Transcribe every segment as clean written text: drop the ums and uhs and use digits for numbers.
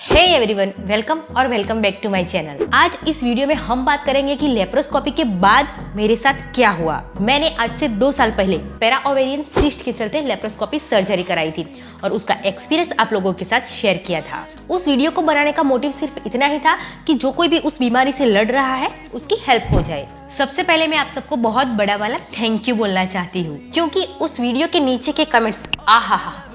Hey everyone, welcome back to my channel. आज इस video में हम बात करेंगे कि लेप्रोस्कोपी के बाद मेरे साथ क्या हुआ। मैंने आज से 2 साल पहले पैरा ओवेरियन सिस्ट के चलते लेप्रोस्कोपी सर्जरी कराई थी और उसका एक्सपीरियंस आप लोगों के साथ शेयर किया था। उस वीडियो को बनाने का मोटिव सिर्फ इतना ही था कि जो कोई भी उस बीमारी से लड़ रहा है उसकी हेल्प हो जाए। सबसे पहले मैं आप सबको बहुत बड़ा वाला थैंक यू बोलना चाहती हूँ, क्योंकि उस वीडियो के नीचे के कमेंट्स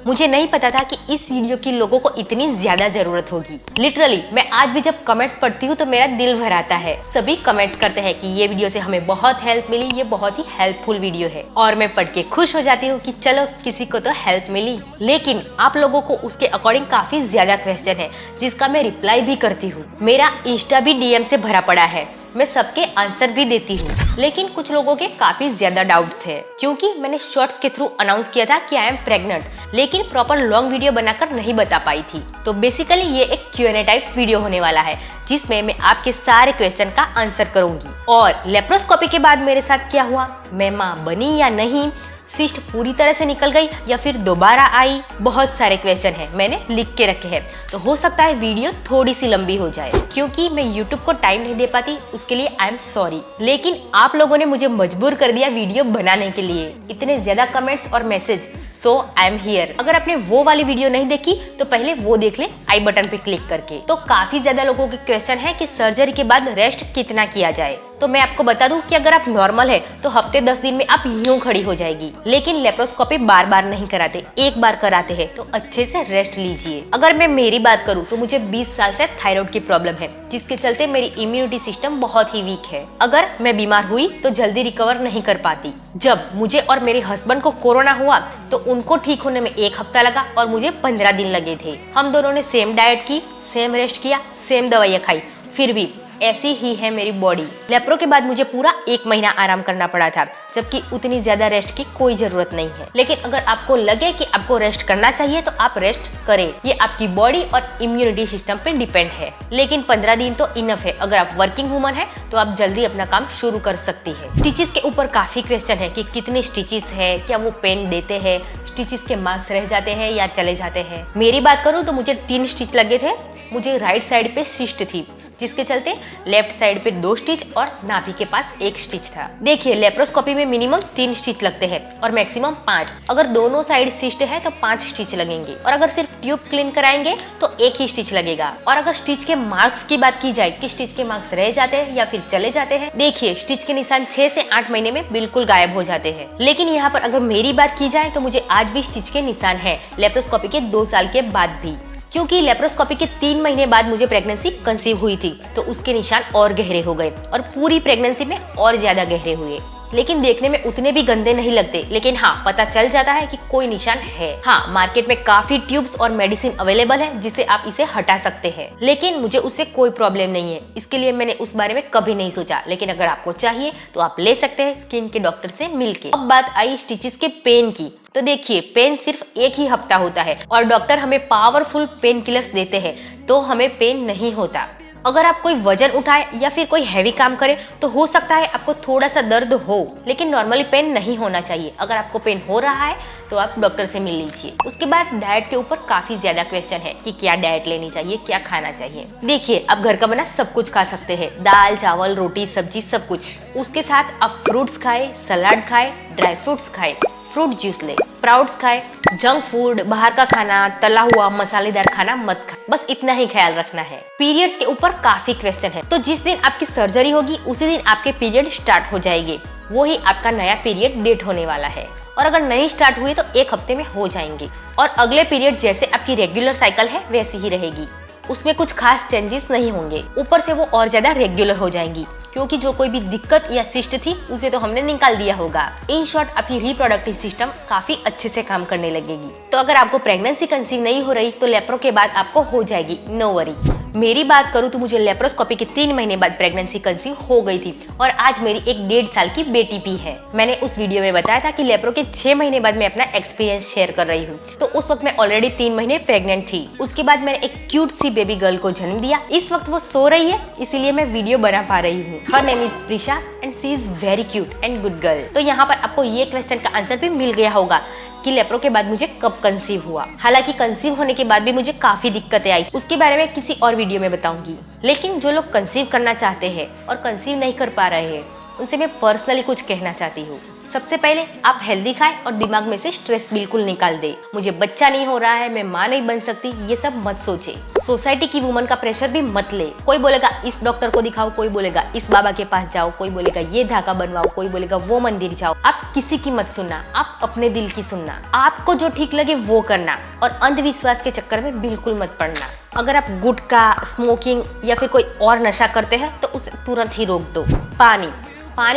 मुझे नहीं पता था कि इस वीडियो की लोगों को इतनी ज्यादा जरूरत होगी। लिटरली मैं आज भी जब कमेंट्स पढ़ती हूँ तो मेरा दिल भर आता है। सभी कमेंट्स करते हैं कि ये वीडियो से हमें बहुत हेल्प मिली, ये बहुत ही हेल्पफुल वीडियो है, और मैं पढ़ के खुश हो जाती हूँ कि चलो किसी को तो हेल्प मिली। लेकिन आप लोगों को उसके अकॉर्डिंग काफी ज्यादा क्वेश्चन है जिसका मैं रिप्लाई भी करती हूँ। मेरा इंस्टा भी डीएम से भरा पड़ा है, मैं सबके आंसर भी देती हूँ, लेकिन कुछ लोगों के काफी ज्यादा डाउट्स है, क्योंकि मैंने शॉर्ट्स के थ्रू अनाउंस किया था कि आई एम प्रेग्नेंट, लेकिन प्रॉपर लॉन्ग वीडियो बनाकर नहीं बता पाई थी। तो बेसिकली ये एक Q&A टाइप वीडियो होने वाला है जिसमें मैं आपके सारे क्वेश्चन का आंसर करूंगी। और लेप्रोस्कोपी के बाद मेरे साथ क्या हुआ, मैं माँ बनी या नहीं, सिस्ट पूरी तरह से निकल गई या फिर दोबारा आई, बहुत सारे क्वेश्चन हैं, मैंने लिख के रखे हैं। तो हो सकता है वीडियो थोड़ी सी लंबी हो जाए, क्योंकि मैं YouTube को टाइम नहीं दे पाती, उसके लिए आई एम सॉरी। लेकिन आप लोगों ने मुझे मजबूर कर दिया वीडियो बनाने के लिए, इतने ज्यादा कमेंट्स और message, so I am here. अगर आपने वो वाली वीडियो नहीं देखी तो पहले वो देख ले आई बटन पे क्लिक करके। तो काफी ज्यादा लोगों के क्वेश्चन है कि सर्जरी के बाद रेस्ट कितना किया जाए। तो मैं आपको बता दूं कि अगर आप नॉर्मल है तो हफ्ते 10 दिन में आप यूं खड़ी हो जाएगी, लेकिन लेप्रोस्कोपी बार बार नहीं कराते, एक बार कराते हैं, तो अच्छे से रेस्ट लीजिए। अगर मैं मेरी बात करूं तो मुझे 20 साल से थायराइड की प्रॉब्लम है, जिसके चलते मेरी इम्यूनिटी सिस्टम बहुत ही वीक है। अगर मैं बीमार हुई तो जल्दी रिकवर नहीं कर पाती। जब मुझे और मेरे हस्बैंड को कोरोना हुआ तो उनको ठीक होने में 1 हफ्ता लगा और मुझे 15 दिन लगे थे। हम दोनों ने सेम डाइट की, सेम रेस्ट किया, सेम दवाइयाँ खाई, फिर भी ऐसी ही है मेरी बॉडी। लेप्रो के बाद मुझे पूरा 1 महीना आराम करना पड़ा था, जबकि उतनी ज्यादा रेस्ट की कोई जरूरत नहीं है। लेकिन अगर आपको लगे कि आपको रेस्ट करना चाहिए तो आप रेस्ट करें, ये आपकी बॉडी और इम्यूनिटी सिस्टम पे डिपेंड है। लेकिन 15 दिन तो इनफ है। अगर आप वर्किंग वुमन है तो आप जल्दी अपना काम शुरू कर सकती है। स्टिचेस के ऊपर काफी क्वेश्चन है कि कितने स्टिचेस है, क्या वो पेन देते हैं, स्टिचेस के मार्क्स रह जाते हैं या चले जाते हैं। मेरी बात करूँ तो मुझे 3 स्टिच लगे थे। मुझे राइट साइड पे सिस्ट थी, जिसके चलते लेफ्ट साइड पे 2 स्टिच और नाभि के पास 1 स्टिच था। देखिए, लेप्रोस्कोपी में मिनिमम 3 स्टिच लगते हैं और मैक्सिमम 5। अगर दोनों साइड सिस्ट है तो 5 स्टिच लगेंगे, और अगर सिर्फ ट्यूब क्लीन कराएंगे तो 1 ही स्टिच लगेगा। और अगर स्टिच के मार्क्स की बात की जाए कि स्टिच के मार्क्स रह जाते हैं या फिर चले जाते हैं, देखिए स्टिच के निशान 6 से 8 महीने में बिल्कुल गायब हो जाते हैं। लेकिन यहाँ पर अगर मेरी बात की जाए तो मुझे आज भी स्टिच के निशान है, लेप्रोस्कोपी के 2 साल के बाद भी, क्योंकि लेप्रोस्कोपी के 3 महीने बाद मुझे प्रेगनेंसी कंसीव हुई थी, तो उसके निशान और गहरे हो गए और पूरी प्रेगनेंसी में और ज्यादा गहरे हुए। लेकिन देखने में उतने भी गंदे नहीं लगते, लेकिन हाँ, पता चल जाता है कि कोई निशान है। हाँ, मार्केट में काफी ट्यूब्स और मेडिसिन अवेलेबल है जिससे आप इसे हटा सकते हैं, लेकिन मुझे उससे कोई प्रॉब्लम नहीं है, इसके लिए मैंने उस बारे में कभी नहीं सोचा। लेकिन अगर आपको चाहिए तो आप ले सकते हैं स्किन के डॉक्टर से मिलके। अब बात आई स्टिचेस के पेन की, तो देखिए पेन सिर्फ 1 ही हफ्ता होता है और डॉक्टर हमें पावरफुल पेन किलर्स देते हैं, तो हमें पेन नहीं होता। अगर आप कोई वजन उठाए या फिर कोई हैवी काम करे तो हो सकता है आपको थोड़ा सा दर्द हो, लेकिन नॉर्मली पेन नहीं होना चाहिए। अगर आपको पेन हो रहा है तो आप डॉक्टर से मिल लीजिए। उसके बाद डाइट के ऊपर काफी ज्यादा क्वेश्चन है कि क्या डाइट लेनी चाहिए, क्या खाना चाहिए। देखिए, आप घर का बना सब कुछ खा सकते हैं, दाल चावल रोटी सब्जी सब कुछ। उसके साथ आप फ्रूट्स खाए, सलाद खाए, ड्राई फ्रूट्स खाए, फ्रूट जूस ले, स्प्राउट्स खाए। जंक फूड, बाहर का खाना, तला हुआ मसालेदार खाना मत खाए, बस इतना ही ख्याल रखना है। पीरियड्स के ऊपर काफी क्वेश्चन है, तो जिस दिन आपकी सर्जरी होगी उसी दिन आपके पीरियड स्टार्ट हो जाएंगे, वो ही आपका नया पीरियड डेट होने वाला है। और अगर नहीं स्टार्ट हुए तो 1 हफ्ते में हो जाएंगे, और अगले पीरियड जैसे आपकी रेगुलर साइकिल है वैसी ही रहेगी, उसमें कुछ खास चेंजेस नहीं होंगे। ऊपर से वो और ज्यादा रेगुलर हो जाएंगी, क्योंकि जो कोई भी दिक्कत या सिस्ट थी उसे तो हमने निकाल दिया होगा। इन शॉर्ट, आपकी रिप्रोडक्टिव सिस्टम काफी अच्छे से काम करने लगेगी। तो अगर आपको प्रेगनेंसी कंसीव नहीं हो रही तो लेप्रो के बाद आपको हो जाएगी, नो वरी। मेरी बात करूँ तो मुझे लेप्रोस्कोपी के 3 महीने बाद प्रेगनेंसी कंसीव हो गई थी, और आज मेरी एक 1.5 साल की बेटी भी है। मैंने उस वीडियो में बताया था कि लेप्रो के 6 महीने बाद मैं अपना एक्सपीरियंस शेयर कर रही हूँ, तो उस वक्त मैं ऑलरेडी 3 महीने प्रेग्नेंट थी। उसके बाद मैंने एक क्यूट सी बेबी गर्ल को जन्म दिया। इस वक्त वो सो रही है, इसीलिए मैं वीडियो बना पा रही हूँ। Her name is Prisha and she is very cute and good girl. तो यहाँ पर आपको ये क्वेश्चन का आंसर भी मिल गया होगा कि लेप्रो के बाद मुझे कब कंसीव हुआ। हालांकि कंसीव होने के बाद भी मुझे काफी दिक्कतें आई, उसके बारे में किसी और वीडियो में बताऊंगी। लेकिन जो लोग कंसीव करना चाहते हैं और कंसीव नहीं कर पा रहे हैं, उनसे मैं पर्सनली कुछ कहना चाहती हूँ। सबसे पहले आप हेल्दी खाएं और दिमाग में से स्ट्रेस बिल्कुल निकाल दे। मुझे बच्चा नहीं हो रहा है, मैं माँ नहीं बन सकती, ये सब मत सोचे। सोसाइटी की वुमन का प्रेशर भी मत ले। कोई बोलेगा इस डॉक्टर को दिखाओ, कोई बोलेगा इस बाबा के पास जाओ, कोई बोलेगा ये धागा बनवाओ, कोई बोलेगा वो मंदिर जाओ। आप किसी की मत सुनना, आप अपने दिल की सुनना। आपको जो ठीक लगे वो करना और अंधविश्वास के चक्कर में बिल्कुल मत पड़ना। अगर आप गुटखा, स्मोकिंग या फिर कोई और नशा करते हैं तो उसे तुरंत ही रोक दो। पानी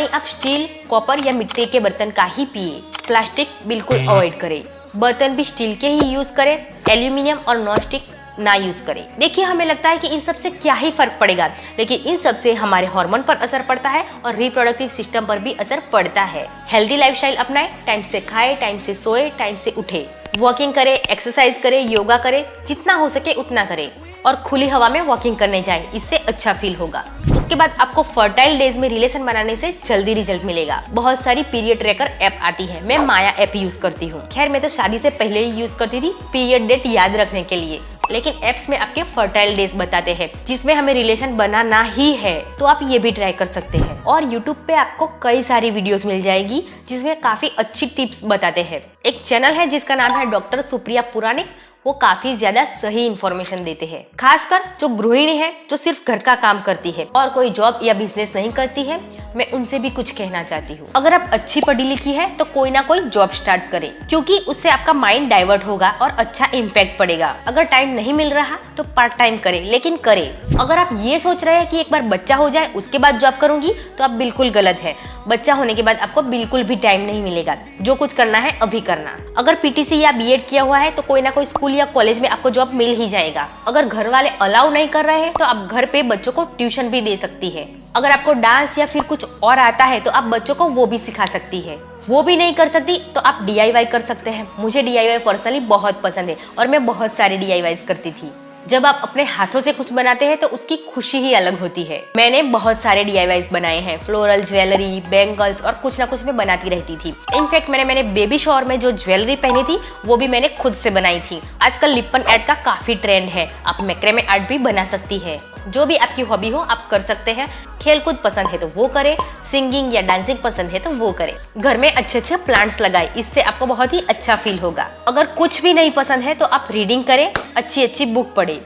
आप स्टील, कॉपर या मिट्टी के बर्तन का ही पिए। प्लास्टिक बिल्कुल अवॉइड करें। बर्तन भी स्टील के ही यूज करें, एल्यूमिनियम और नॉन स्टिक ना यूज करें। देखिए, हमें लगता है कि इन सब से क्या ही फर्क पड़ेगा, लेकिन इन सब से हमारे हार्मोन पर असर पड़ता है और रिप्रोडक्टिव सिस्टम पर भी असर पड़ता है। हेल्दी लाइफस्टाइल अपनाएं, टाइम से खाएं, टाइम से सोए, टाइम से उठे, वॉकिंग करें, एक्सरसाइज करें, योगा करें, जितना हो सके उतना करें और खुली हवा में वॉकिंग करने जाएं, इससे अच्छा फील होगा। उसके बाद आपको फर्टाइल डेज में रिलेशन बनाने से जल्दी रिजल्ट मिलेगा। बहुत सारी पीरियड ट्रैकर ऐप आती है, मैं माया ऐप यूज करती हूँ। खैर, मैं तो शादी से पहले ही यूज करती थी पीरियड डेट याद रखने के लिए, लेकिन एप्स में आपके फर्टाइल डेज बताते हैं जिसमें हमें रिलेशन बनाना ही है, तो आप ये भी ट्राई कर सकते हैं। और यूट्यूब पे आपको कई सारी वीडियोस मिल जाएगी जिसमें काफी अच्छी टिप्स बताते हैं। एक चैनल है जिसका नाम है डॉक्टर सुप्रिया पुराणिक, वो काफी ज्यादा सही इन्फॉर्मेशन देते हैं। खासकर जो गृहिणी है, जो सिर्फ घर का काम करती है और कोई जॉब या बिजनेस नहीं करती है, मैं उनसे भी कुछ कहना चाहती हूँ। अगर आप अच्छी पढ़ी लिखी है तो कोई ना कोई जॉब स्टार्ट करें, क्योंकि उससे आपका माइंड डाइवर्ट होगा और अच्छा इम्पैक्ट पड़ेगा। अगर टाइम नहीं मिल रहा तो पार्ट टाइम करें, लेकिन करें। अगर आप ये सोच रहे हैं कि एक बार बच्चा हो जाए उसके बाद जॉब करूंगी, तो आप बिल्कुल गलत है। बच्चा होने के बाद आपको बिल्कुल भी टाइम नहीं मिलेगा। जो कुछ करना है अभी करना। अगर पीटीसी या बीएड किया हुआ है तो कोई ना कोई स्कूल या कॉलेज में आपको जॉब मिल ही जाएगा। अगर घर वाले अलाउ नहीं कर रहे हैं तो आप घर पे बच्चों को ट्यूशन भी दे सकती है। अगर आपको डांस या फिर कुछ और आता है तो आप बच्चों को वो भी सिखा सकती है। वो भी नहीं कर सकती तो आप DIY कर सकते हैं। मुझे DIY पर्सनली बहुत पसंद है और मैं बहुत सारे DIYs करती थी। जब आप अपने हाथों से कुछ बनाते हैं तो उसकी खुशी ही अलग होती है। मैंने बहुत सारे DIYs बनाए हैं, फ्लोरल, ज्वेलरी, बैंगल्स और कुछ ना कुछ मैं बनाती रहती थी। इनफैक्ट मैंने बेबी शॉवर में जो ज्वेलरी पहनी थी वो भी मैंने खुद से बनाई थी। आजकल लिपन आर्ट का काफी ट्रेंड है, आप मैक्रेमे आर्ट भी बना सकती है। जो भी आपकी हॉबी हो आप कर सकते हैं। खेलकूद पसंद है तो वो करें, सिंगिंग या डांसिंग पसंद है तो वो करें। घर में अच्छे प्लांट्स लगाएं, इससे आपको बहुत ही अच्छा फील होगा। अगर कुछ भी नहीं पसंद है तो आप रीडिंग करें, अच्छी बुक पढ़ें।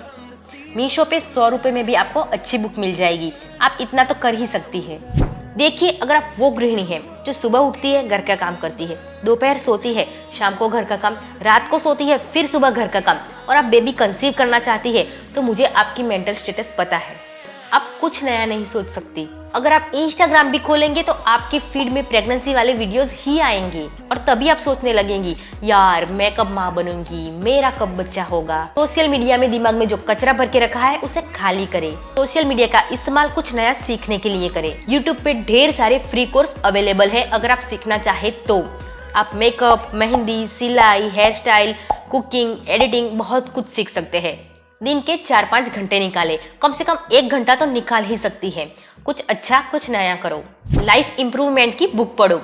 मीशो पे 100 रुपए में भी आपको अच्छी बुक मिल जाएगी, आप इतना तो कर ही सकती है। देखिए, अगर आप वो गृहिणी हैं जो सुबह उठती है, घर का काम करती है, दोपहर सोती है, शाम को घर का काम, रात को सोती है, फिर सुबह घर का काम, और आप बेबी कंसीव करना चाहती है, तो मुझे आपकी मेंटल स्टेटस पता है। आप कुछ नया नहीं सोच सकती। अगर आप इंस्टाग्राम भी खोलेंगे तो आपकी फीड में प्रेगनेंसी वाले वीडियोस ही आएंगे और तभी आप सोचने लगेंगी, यार मैं कब माँ बनूंगी, मेरा कब बच्चा होगा। सोशल मीडिया में दिमाग में जो कचरा भर के रखा है उसे खाली करें। सोशल मीडिया का इस्तेमाल कुछ नया सीखने के लिए करें। यूट्यूब पे ढेर सारे फ्री कोर्स अवेलेबल है, अगर आप सीखना चाहे तो। आप मेकअप, मेहंदी, सिलाई, हेयर स्टाइल, कुकिंग, एडिटिंग बहुत कुछ सीख सकते हैं। दिन के 4-5 घंटे निकाले, कम से कम 1 घंटा तो निकाल ही सकती है। कुछ अच्छा, कुछ नया करो। लाइफ इंप्रूवमेंट की बुक पढ़ो।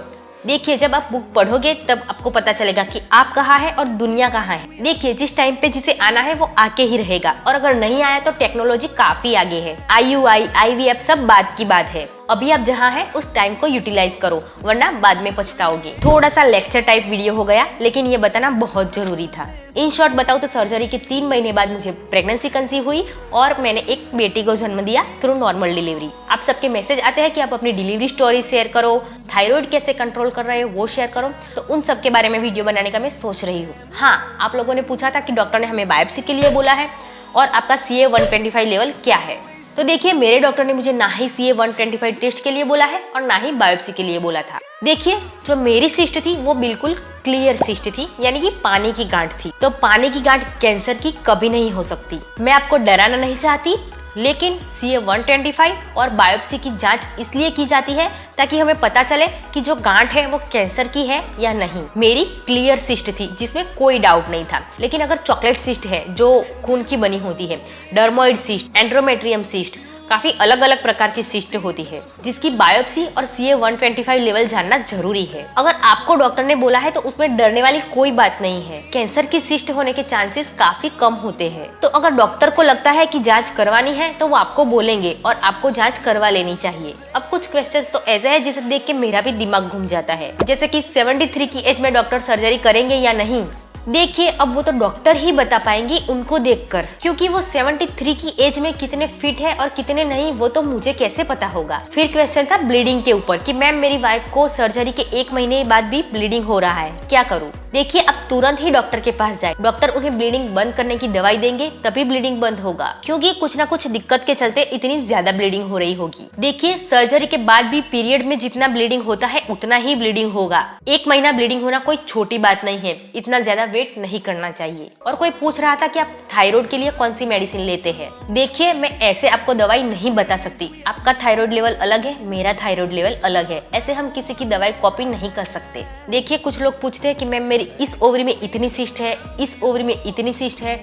देखिए, जब आप बुक पढ़ोगे तब आपको पता चलेगा कि आप कहाँ हैं और दुनिया कहाँ है। देखिए, जिस टाइम पे जिसे आना है वो आके ही रहेगा, और अगर नहीं आया तो टेक्नोलॉजी काफी आगे है। IUI, IVF सब बात की बात है। अभी आप जहाँ हैं उस टाइम को यूटिलाइज करो, वरना बाद में पछताओगे। थोड़ा सा लेक्चर टाइप वीडियो हो गया, लेकिन ये बताना बहुत जरूरी था। इन शॉर्ट बताऊँ तो सर्जरी के 3 महीने बाद मुझे प्रेगनेंसी कंसीव हुई और मैंने एक बेटी को जन्म दिया थ्रू नॉर्मल डिलीवरी। आप सबके मैसेज आते हैं कि आप अपनी डिलीवरी स्टोरी शेयर करो, थायराइड कैसे कंट्रोल कर रहे हो वो शेयर करो, तो उन सब के बारे में वीडियो बनाने का मैं सोच रही हूँ। हाँ, आप लोगों ने पूछा था कि डॉक्टर ने हमें बायोप्सी के लिए बोला है और आपका CA 125 लेवल क्या है। तो देखिए, मेरे डॉक्टर ने मुझे ना ही CA 125 टेस्ट के लिए बोला है और ना ही बायोप्सी के लिए बोला था। देखिए, जो मेरी सिस्ट थी वो बिल्कुल क्लियर सिस्ट थी, यानी कि पानी की गांठ थी। तो पानी की गांठ कैंसर की कभी नहीं हो सकती। मैं आपको डराना नहीं चाहती, लेकिन CA 125 और बायोप्सी की जांच इसलिए की जाती है ताकि हमें पता चले कि जो गांठ है वो कैंसर की है या नहीं। मेरी क्लियर सिस्ट थी जिसमें कोई डाउट नहीं था। लेकिन अगर चॉकलेट सिस्ट है जो खून की बनी होती है, डर्मोइड सिस्ट, एंड्रोमेट्रियम सिस्ट, काफी अलग अलग प्रकार की सिस्ट होती है, जिसकी बायोप्सी और CA-125 लेवल जानना जरूरी है। अगर आपको डॉक्टर ने बोला है तो उसमें डरने वाली कोई बात नहीं है। कैंसर की सिस्ट होने के चांसेस काफी कम होते हैं। तो अगर डॉक्टर को लगता है कि जांच करवानी है तो वो आपको बोलेंगे और आपको जांच करवा लेनी चाहिए। अब कुछ क्वेश्चंस तो ऐसे है जिसे देख के मेरा भी दिमाग घूम जाता है, जैसे कि 73 की एज में डॉक्टर सर्जरी करेंगे या नहीं। देखिए, अब वो तो डॉक्टर ही बता पाएंगे उनको देखकर, क्योंकि वो 73 की एज में कितने फिट है और कितने नहीं वो तो मुझे कैसे पता होगा। फिर क्वेश्चन था ब्लीडिंग के ऊपर कि मैम मेरी वाइफ को सर्जरी के 1 महीने बाद भी ब्लीडिंग हो रहा है, क्या करूँ। देखिए, अब तुरंत ही डॉक्टर के पास जाए। डॉक्टर उन्हें ब्लीडिंग बंद करने की दवाई देंगे, तभी ब्लीडिंग बंद होगा, क्योंकि कुछ ना कुछ दिक्कत के चलते इतनी ज्यादा ब्लीडिंग हो रही होगी। देखिए, सर्जरी के बाद भी पीरियड में जितना ब्लीडिंग होता है उतना ही ब्लीडिंग होगा। 1 महीना ब्लीडिंग होना कोई छोटी बात नहीं है, इतना ज्यादा वेट नहीं करना चाहिए। और कोई पूछ रहा था कि आप थायराइड के लिए कौन सी मेडिसिन लेते हैं। देखिए, मैं ऐसे आपको दवाई नहीं बता सकती। आपका थायराइड लेवल अलग है, मेरा थायराइड लेवल अलग है, ऐसे हम किसी की दवाई कॉपी नहीं कर सकते। देखिए, कुछ लोग पूछते हैं कि मैम मेरी इस ओवरी में इतनी सिस्ट है, इस ओवरी में इतनी सिस्ट है,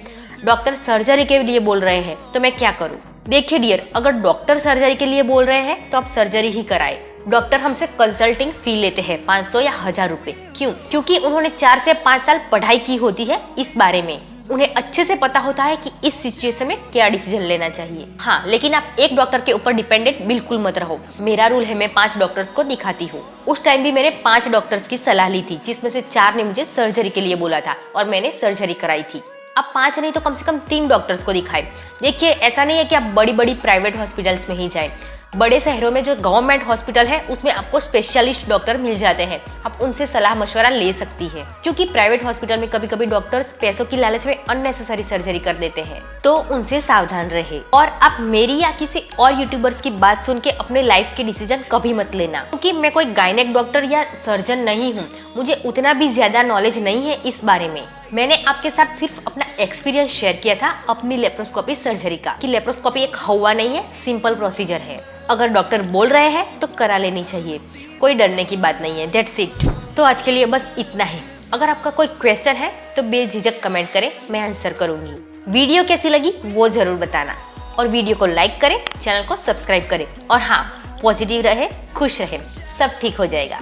डॉक्टर सर्जरी के लिए बोल रहे हैं तो मैं क्या करूं। देखिए डियर, अगर डॉक्टर सर्जरी के लिए बोल रहे हैं तो आप सर्जरी ही कराए। डॉक्टर हमसे कंसल्टिंग फी लेते हैं 500 या 1000 रुपए। क्यों? क्योंकि उन्होंने 4 से 5 साल पढ़ाई की होती है इस बारे में। उन्हें अच्छे से पता होता है कि इस सिचुएशन में क्या डिसीजन लेना चाहिए। हाँ, लेकिन आप एक डॉक्टर के ऊपर डिपेंडेंट बिल्कुल मत रहो। मेरा रूल है, मैं 5 डॉक्टर्स को दिखाती हूँ। उस टाइम भी मैंने 5 डॉक्टर्स की सलाह ली थी, जिसमें से 4 ने मुझे सर्जरी के लिए बोला था और मैंने सर्जरी कराई थी। अब 5 नहीं तो कम से कम 3 डॉक्टर्स को दिखाए। देखिए, ऐसा नहीं है कि आप बड़ी बड़ी प्राइवेट हॉस्पिटल्स में ही जाएं। बड़े शहरों में जो गवर्नमेंट हॉस्पिटल है उसमें आपको स्पेशलिस्ट डॉक्टर मिल जाते हैं, आप उनसे सलाह मशवरा ले सकती है। क्योंकि प्राइवेट हॉस्पिटल में कभी कभी डॉक्टर्स पैसों की लालच में अननेसेसरी सर्जरी कर देते हैं, तो उनसे सावधान रहे। और आप मेरी या किसी और यूट्यूबर्स की बात सुन के अपने लाइफ के डिसीजन कभी मत लेना, क्योंकि मैं कोई गायनेक डॉक्टर या सर्जन नहीं हूँ। मुझे उतना भी ज्यादा नॉलेज नहीं है इस बारे में। मैंने आपके साथ सिर्फ अपना एक्सपीरियंस शेयर किया था अपनी लेप्रोस्कोपी सर्जरी का, कि लेप्रोस्कोपी एक हवा नहीं है, सिंपल प्रोसीजर है। अगर डॉक्टर बोल रहे हैं तो करा लेनी चाहिए, कोई डरने की बात नहीं है। That's it. तो आज के लिए बस इतना ही। अगर आपका कोई क्वेश्चन है तो बेझिझक कमेंट करें, मैं आंसर करूंगी। वीडियो कैसी लगी वो जरूर बताना, और वीडियो को लाइक करें, चैनल को सब्सक्राइब करें। और हाँ, पॉजिटिव रहे, खुश रहे, सब ठीक हो जाएगा।